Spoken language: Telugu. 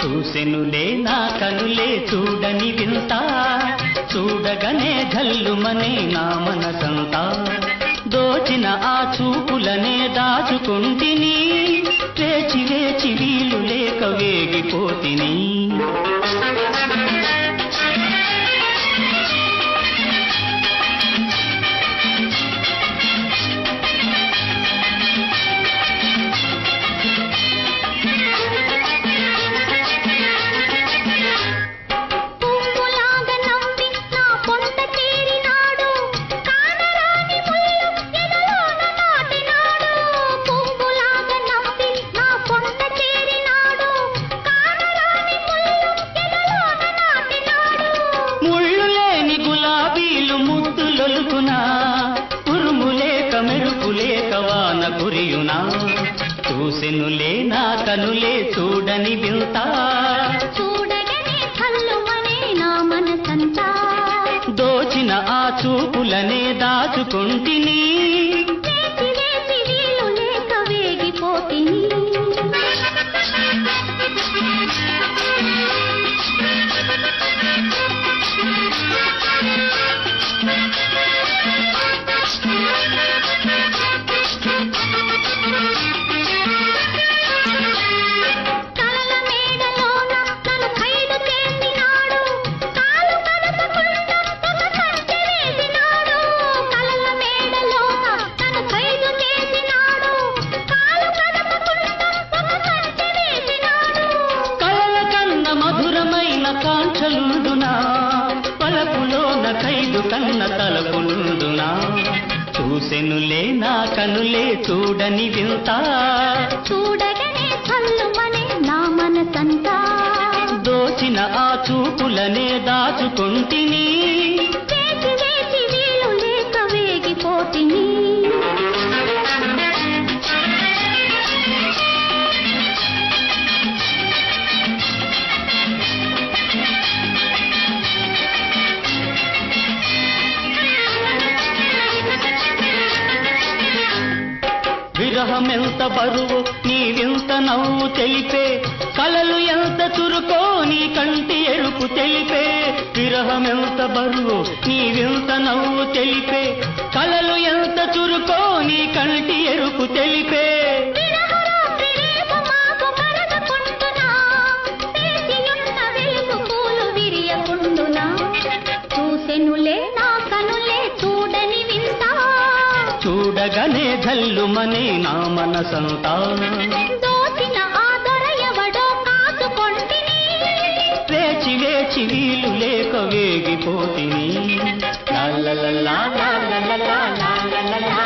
చూసెనులే నా కనులే చూడని వింత చూడగనే ఝల్లుమనే నా మనసంతా దోచిన ఆ చూపులనే దాచుకుంటిని వేచి వేచి వీలు లేక వేగిపోతిని ఉరుములేక మెరుపులేక వాన కురియునా చూసెనులే నా కనులే చూడని వింత చూడగనే ఝల్లుమనే నా మనసంతా దోచిన ఆ చూపులనే దాచుకుంటిని వేచి వేచి వీలు లేక వేగిపోతిని కాంక్షలుండునా పలపులోన ఖైదు కన్న తలపులుండునా చూసెనులే నా కనులే చూడని వింత చూడగనే ఝల్లుమనే నా మనసంతా దోచిన ఆ చూపులనే దాచుకుంటిని వేచి వేచి వీలు లేక వేగిపోతిని విరహమెంత బరువు నీ వింత నవ్వు తెలిపే కలలు ఎంత చురుకో నీ కంటి ఎరుపు తెలిపే విరహమెంత బరువు నీ వింత నవ్వు తెలిపే కలలు ఎంత చురుకో నీ కంటి ఎరుపు తెలిపే చూసెనులే నా కనులే చూడని వింత చూడగనే ఝల్లుమనే నా మనసంతా దోచిన ఆ దొరయవడో కాచుకొంటిని వేచి వేచి వీలు లేక వేగిపోతిని లా లా లా లా లా లా లా లా లా లా.